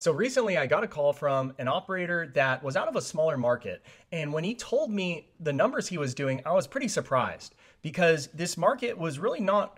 So recently I got a call from an operator that was out of a smaller market. And when he told me the numbers he was doing, I was pretty surprised because this market was really not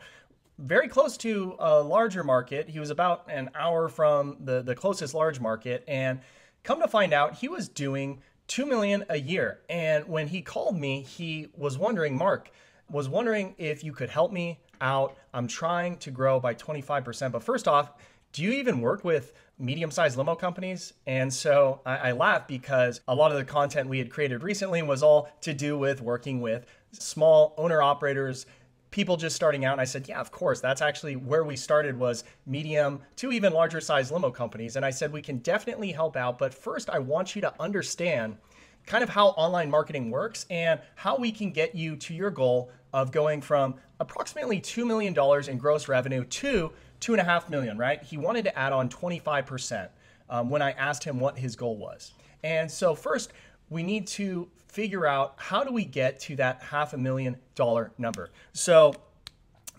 very close to a larger market. He was about an hour from the closest large market. And come to find out, he was doing 2 million a year. And when he called me, he was wondering, Mark, was wondering if you could help me out. I'm trying to grow by 25%. But first off, do you even work with medium-sized limo companies? And so I laughed because a lot of the content we had created recently was all to do with working with small owner operators, people just starting out. And I said, yeah, of course. That's actually where we started, was medium to even larger size limo companies. And I said, we can definitely help out. But first, I want you to understand kind of how online marketing works and how we can get you to your goal of going from approximately $2 million in gross revenue to 2.5 million, right? He wanted to add on 25% when I asked him what his goal was. And so first, we need to figure out, how do we get to that $500,000 number? So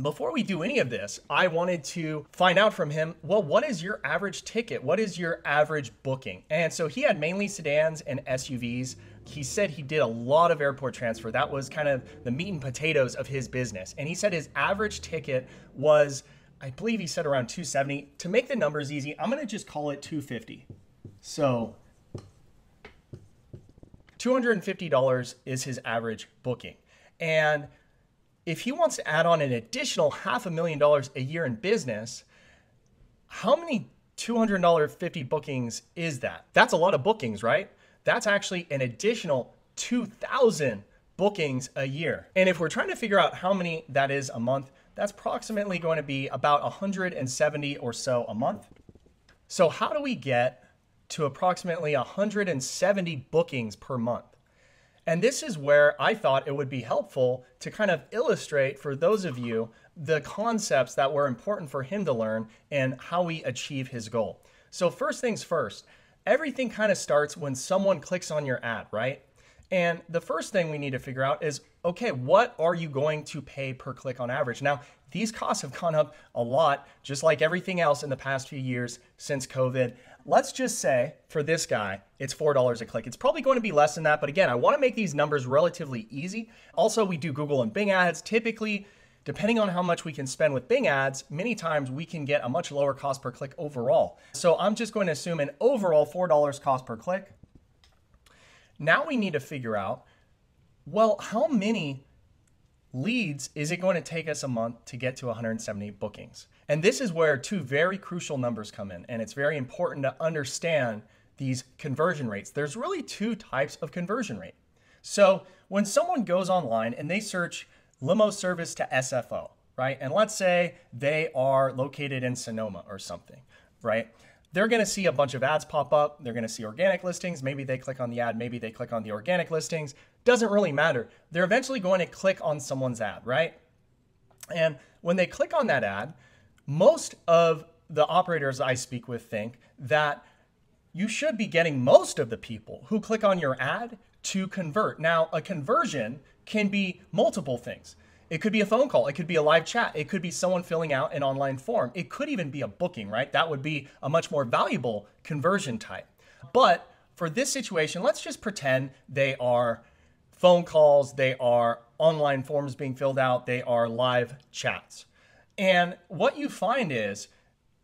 before we do any of this, I wanted to find out from him, well, what is your average ticket? What is your average booking? And so he had mainly sedans and SUVs. He said he did a lot of airport transfer. That was kind of the meat and potatoes of his business. And he said his average ticket was, I believe he said, around 270. To make the numbers easy, I'm gonna just call it 250. So $250 is his average booking. And if he wants to add on an additional $500,000 a year in business, how many $250 bookings is that? That's a lot of bookings, right? That's actually an additional 2,000 bookings a year. And if we're trying to figure out how many that is a month, that's approximately going to be about 170 or so a month. So how do we get to approximately 170 bookings per month? And this is where I thought it would be helpful to kind of illustrate for those of you the concepts that were important for him to learn and how we achieve his goal. So first things first, everything kind of starts when someone clicks on your ad, right? And the first thing we need to figure out is, okay, what are you going to pay per click on average? Now, these costs have gone up a lot, just like everything else in the past few years since COVID. Let's just say for this guy, it's $4 a click. It's probably going to be less than that. But again, I want to make these numbers relatively easy. Also, we do Google and Bing ads. Typically, depending on how much we can spend with Bing ads, many times we can get a much lower cost per click overall. So I'm just going to assume an overall $4 cost per click. Now we need to figure out, well, how many leads is it going to take us a month to get to 170 bookings? And this is where two very crucial numbers come in. And it's very important to understand these conversion rates. There's really two types of conversion rate. So when someone goes online and they search limo service to SFO, right? And let's say they are located in Sonoma or something, right? They're going to see a bunch of ads pop up. They're going to see organic listings. Maybe they click on the ad. Maybe they click on the organic listings. Doesn't really matter. They're eventually going to click on someone's ad, right? And when they click on that ad, most of the operators I speak with think that you should be getting most of the people who click on your ad to convert. Now, a conversion can be multiple things. It could be a phone call. It could be a live chat. It could be someone filling out an online form. It could even be a booking, right? That would be a much more valuable conversion type. But for this situation, let's just pretend they are phone calls, they are online forms being filled out, they are live chats. And what you find is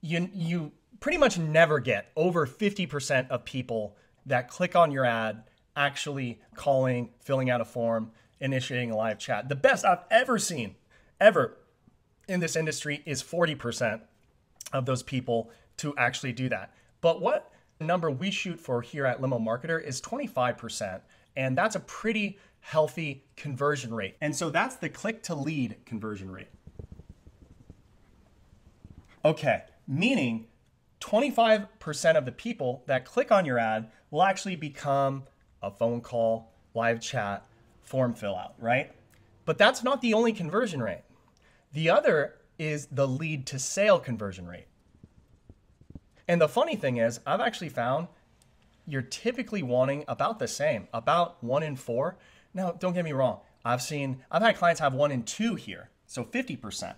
you pretty much never get over 50% of people that click on your ad actually calling, filling out a form, initiating a live chat. The best I've ever seen, ever in this industry, is 40% of those people to actually do that. But what number we shoot for here at Limo Marketer is 25%. And that's a pretty healthy conversion rate. And so that's the click to lead conversion rate. Okay, meaning 25% of the people that click on your ad will actually become a phone call, live chat, form fill out, right? But that's not the only conversion rate. The other is the lead to sale conversion rate. And the funny thing is, I've actually found you're typically wanting about the same, about 1 in 4. Now, don't get me wrong. I've had clients have 1 in 2 here, so 50%.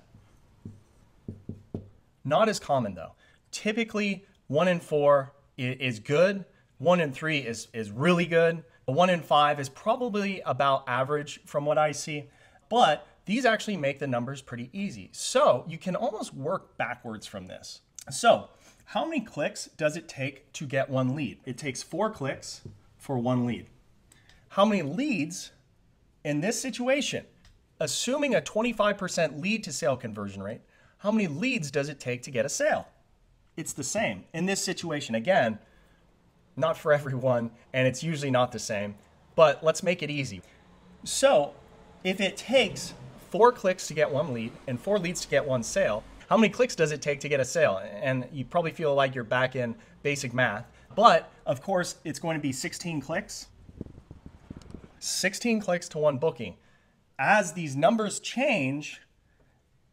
Not as common though. Typically 1 in 4 is good. 1 in 3 is really good. 1 in 5 is probably about average from what I see. But these actually make the numbers pretty easy. So you can almost work backwards from this. So how many clicks does it take to get one lead? It takes 4 clicks for one lead. How many leads in this situation, assuming a 25% lead to sale conversion rate, how many leads does it take to get a sale? It's the same. In this situation, again, not for everyone, and it's usually not the same, but let's make it easy. So if it takes 4 clicks to get one lead and 4 leads to get one sale, how many clicks does it take to get a sale? And you probably feel like you're back in basic math, but of course it's going to be 16 clicks. 16 clicks to one booking. As these numbers change,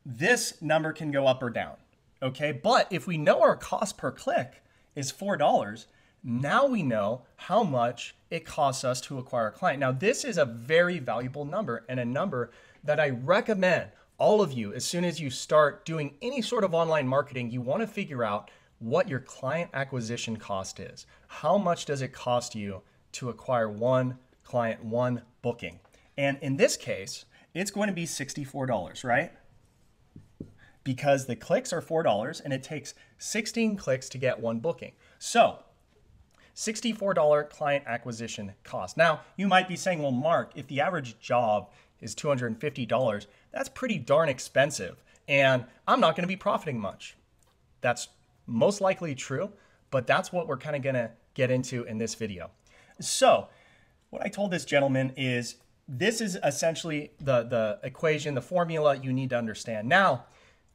this number can go up or down, okay? But if we know our cost per click is $4, now we know how much it costs us to acquire a client. Now, this is a very valuable number and a number that I recommend all of you, as soon as you start doing any sort of online marketing, you want to figure out what your client acquisition cost is. How much does it cost you to acquire one client, one booking? And in this case, it's going to be $64, right? Because the clicks are $4 and it takes 16 clicks to get one booking. So $64 client acquisition cost. Now, you might be saying, well, Mark, if the average job is $250, that's pretty darn expensive, and I'm not going to be profiting much. That's most likely true, but that's what we're kind of going to get into in this video. So what I told this gentleman is this is essentially the equation, the formula you need to understand. Now,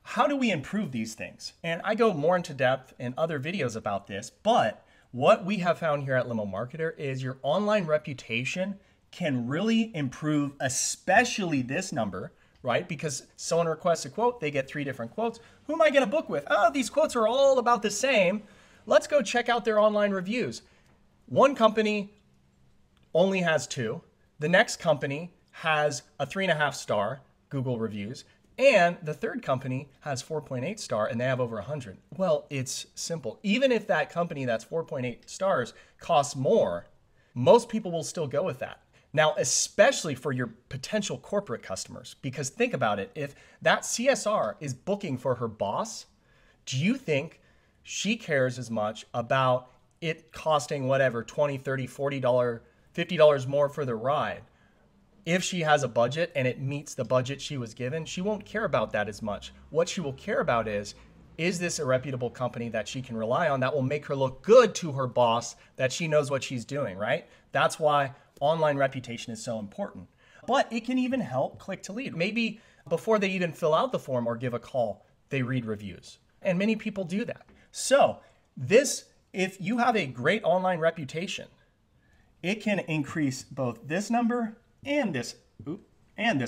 how do we improve these things? And I go more into depth in other videos about this, but what we have found here at Limo Marketer is your online reputation can really improve, especially this number, right? Because someone requests a quote, they get 3 different quotes. Who am I going to book with? Oh, these quotes are all about the same. Let's go check out their online reviews. One company only has 2. The next company has a 3.5 star Google reviews. And the third company has 4.8 star and they have over 100. Well, it's simple. Even if that company that's 4.8 stars costs more, most people will still go with that. Now, especially for your potential corporate customers, because think about it. If that CSR is booking for her boss, do you think she cares as much about it costing whatever, $20, $30, $40, $50 more for the ride? If she has a budget and it meets the budget she was given, she won't care about that as much. What she will care about is this a reputable company that she can rely on that will make her look good to her boss, that she knows what she's doing, right? That's why online reputation is so important. But it can even help click to lead. Maybe before they even fill out the form or give a call, they read reviews. And many people do that. So if you have a great online reputation, it can increase both this number and this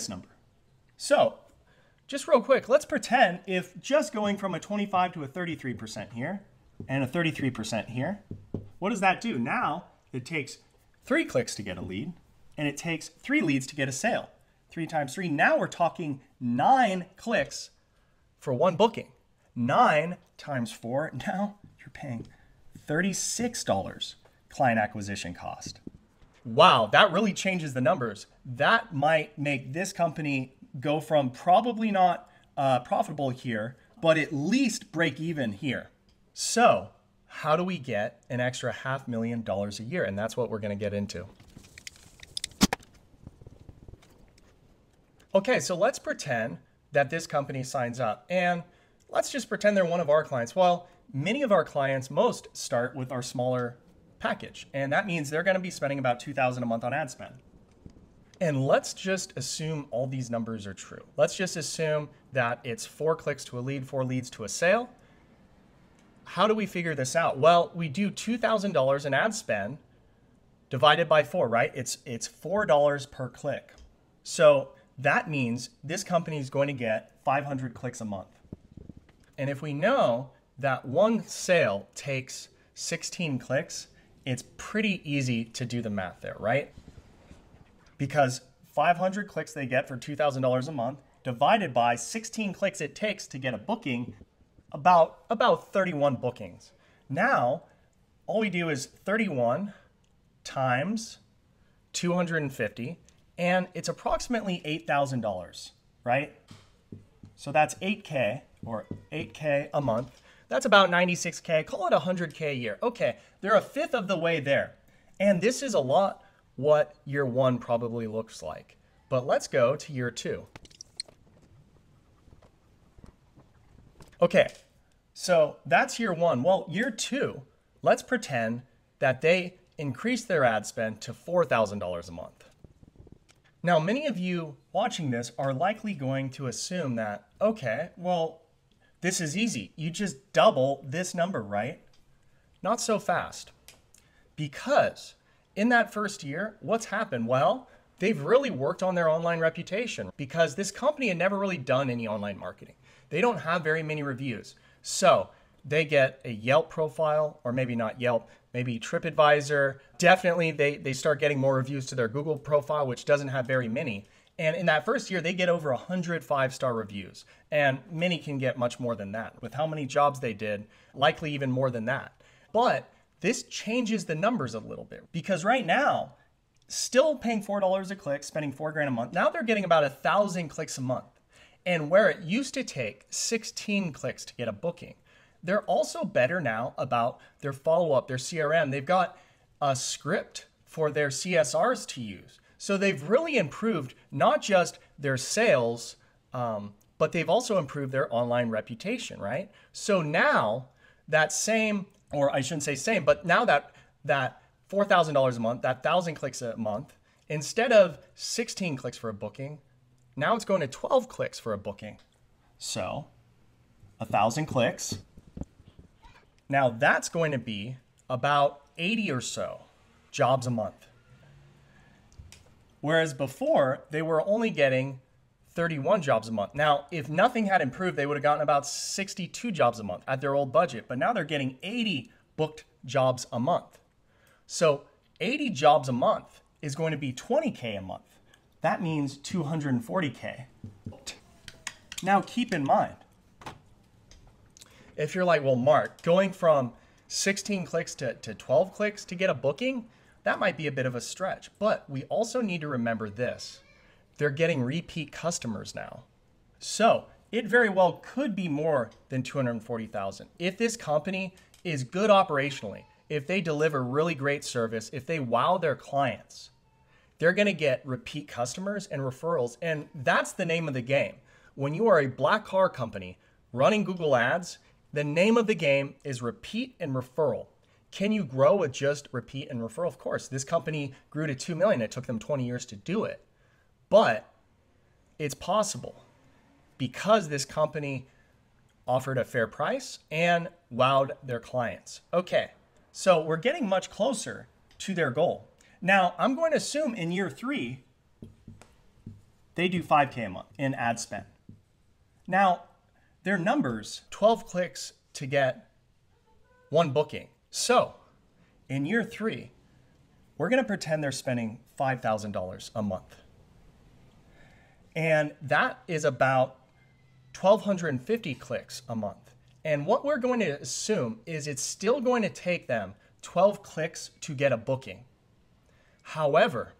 number. So just real quick, let's pretend if just going from a 25 to a 33% here and a 33% here, what does that do? Now it takes 3 clicks to get a lead and it takes 3 leads to get a sale. 3 times 3, now we're talking 9 clicks for one booking. 9 times 4, now you're paying $36 client acquisition cost. Wow, that really changes the numbers. That might make this company go from probably not profitable here, but at least break even here. So how do we get an extra $500,000 a year? And that's what we're going to get into. Okay, so let's pretend that this company signs up, and let's just pretend they're one of our clients. Well, many of our clients, most start with our smaller package, and that means they're going to be spending about $2,000 a month on ad spend. And let's just assume all these numbers are true. Let's just assume that it's 4 clicks to a lead, 4 leads to a sale. How do we figure this out? Well, we do $2,000 in ad spend divided by 4, right? It's $4 per click. So that means this company is going to get 500 clicks a month. And if we know that one sale takes 16 clicks, it's pretty easy to do the math there, right? Because 500 clicks they get for $2,000 a month divided by 16 clicks it takes to get a booking, about 31 bookings. Now, all we do is 31 times 250, and it's approximately $8,000, right? So that's 8K, or 8K a month. That's about 96K, call it 100K a year. Okay, they're a fifth of the way there. And this is a lot what year one probably looks like. But let's go to year two. Okay, so that's year one. Well, year two, let's pretend that they increase their ad spend to $4,000 a month. Now, many of you watching this are likely going to assume that, okay, well, this is easy. You just double this number, right? Not so fast. Because in that first year, what's happened? Well, they've really worked on their online reputation because this company had never really done any online marketing. They don't have very many reviews. So they get a Yelp profile, or maybe not Yelp, maybe TripAdvisor. Definitely they start getting more reviews to their Google profile, which doesn't have very many. And in that first year, they get over 100 5-star reviews. And many can get much more than that. With how many jobs they did, likely even more than that. But this changes the numbers a little bit, because right now, still paying $4 a click, spending $4,000 a month. Now they're getting about 1,000 clicks a month. And where it used to take 16 clicks to get a booking, they're also better now about their follow-up, their CRM. They've got a script for their CSRs to use. So they've really improved not just their sales, but they've also improved their online reputation, right? So now that same, or I shouldn't say same, but now that $4,000 a month, that 1,000 clicks a month, instead of 16 clicks for a booking, now it's going to 12 clicks for a booking. So 1,000 clicks. Now that's going to be about 80 or so jobs a month. Whereas before, they were only getting 31 jobs a month. Now, if nothing had improved, they would have gotten about 62 jobs a month at their old budget. But now they're getting 80 booked jobs a month. So 80 jobs a month is going to be 20K a month. That means 240K. Now keep in mind, if you're like, well, Mark, going from 16 clicks to 12 clicks to get a booking, that might be a bit of a stretch. But we also need to remember this. They're getting repeat customers now. So it very well could be more than 240,000. If this company is good operationally, if they deliver really great service, if they wow their clients, they're going to get repeat customers and referrals. And that's the name of the game. When you are a black car company running Google Ads, the name of the game is repeat and referral. Can you grow with just repeat and referral? Of course, this company grew to 2 million. It took them 20 years to do it. But it's possible because this company offered a fair price and wowed their clients. Okay, so we're getting much closer to their goal. Now, I'm going to assume in year 3, they do 5K a month in ad spend. Now, their numbers, 12 clicks to get 1 booking. So, in year 3, we're going to pretend they're spending $5,000 a month. And that is about 1,250 clicks a month. And what we're going to assume is it's still going to take them 12 clicks to get a booking. However,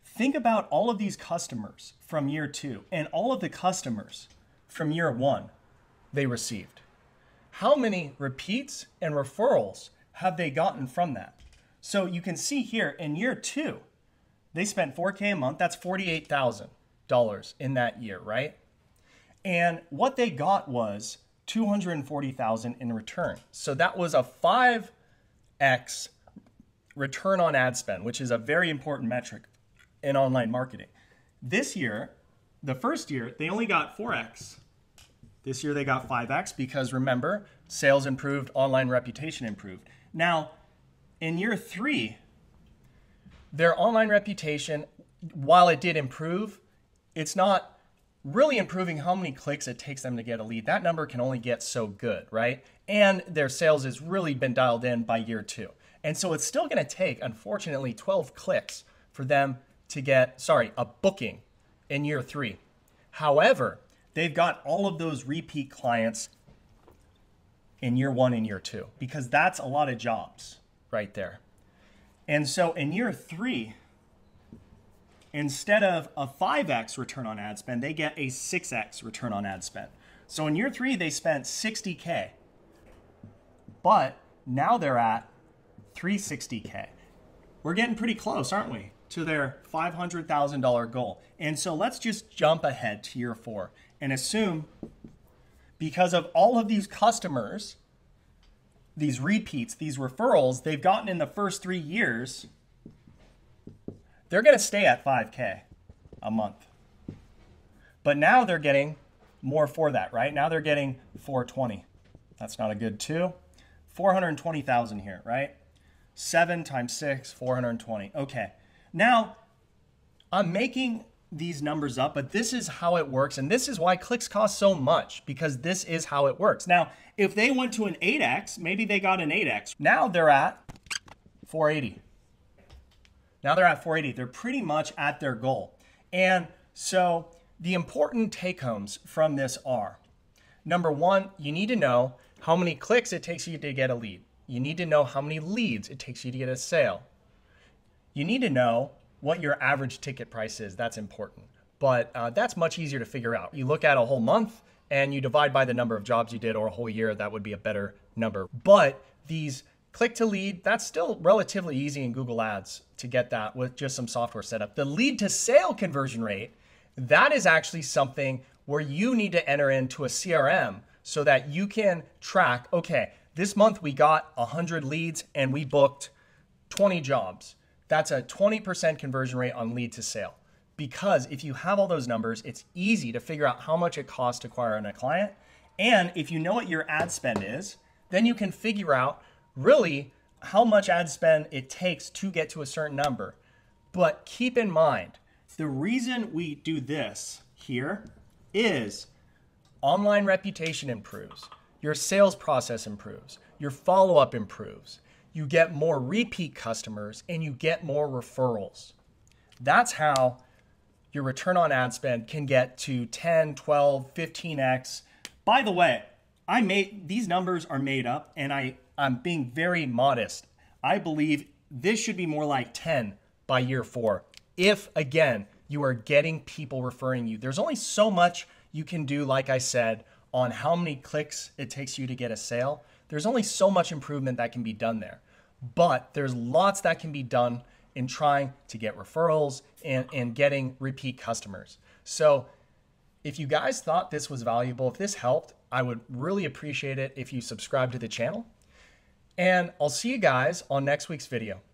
think about all of these customers from year 2 and all of the customers from year 1 they received. How many repeats and referrals have they gotten from that? So you can see here in year 2, they spent 4K a month. That's $48,000 in that year, right? And what they got was $240,000 in return. So that was a 5x return on ad spend, which is a very important metric in online marketing. This year, the first year, they only got 4x. This year they got 5x because remember, sales improved, online reputation improved. Now, in year 3, their online reputation, while it did improve, it's not really improving how many clicks it takes them to get a lead. That number can only get so good, right? And their sales has really been dialed in by year 2. And so it's still going to take, unfortunately, 12 clicks for them to get, a booking in year 3. However, they've got all of those repeat clients in year 1 and year 2, because that's a lot of jobs right there. And so in year 3, instead of a 5x return on ad spend, they get a 6x return on ad spend. So in year 3, they spent 60K, but now they're at 360K. We're getting pretty close, aren't we, to their $500,000 goal. And so let's just jump ahead to year 4 and assume, because of all of these customers, these repeats, these referrals they've gotten in the first 3 years, they're going to stay at 5K a month. But now they're getting more for that, right? Now they're getting 420. That's not a good 2. 420,000 here, right? 7 times 6, 420. Okay. Now, I'm making these numbers up, but this is how it works, and this is why clicks cost so much, because this is how it works. Now, if they went to an 8x, maybe they got an 8x. Now they're at 480. Now they're at 480. They're pretty much at their goal. And so the important take-homes from this are, number 1, you need to know how many clicks it takes you to get a lead. You need to know how many leads it takes you to get a sale. You need to know what your average ticket price is. That's important. But that's much easier to figure out. You look at a whole month and you divide by the number of jobs you did, or a whole year, that would be a better number. But these click to lead, that's still relatively easy in Google Ads to get that with just some software setup. The lead to sale conversion rate, that is actually something where you need to enter into a CRM so that you can track, okay, this month we got 100 leads and we booked 20 jobs. That's a 20% conversion rate on lead to sale. Because if you have all those numbers, it's easy to figure out how much it costs to acquire a client. And if you know what your ad spend is, then you can figure out really how much ad spend it takes to get to a certain number. But keep in mind, the reason we do this here is online reputation improves, your sales process improves, your follow-up improves, you get more repeat customers, and you get more referrals. That's how your return on ad spend can get to 10, 12, 15x. By the way, these numbers are made up, and I'm being very modest. I believe this should be more like 10 by year 4. If, again, you are getting people referring you. There's only so much you can do, like I said, on how many clicks it takes you to get a sale. There's only so much improvement that can be done there. But there's lots that can be done in trying to get referrals and getting repeat customers. So if you guys thought this was valuable, if this helped, I would really appreciate it if you subscribe to the channel. And I'll see you guys on next week's video.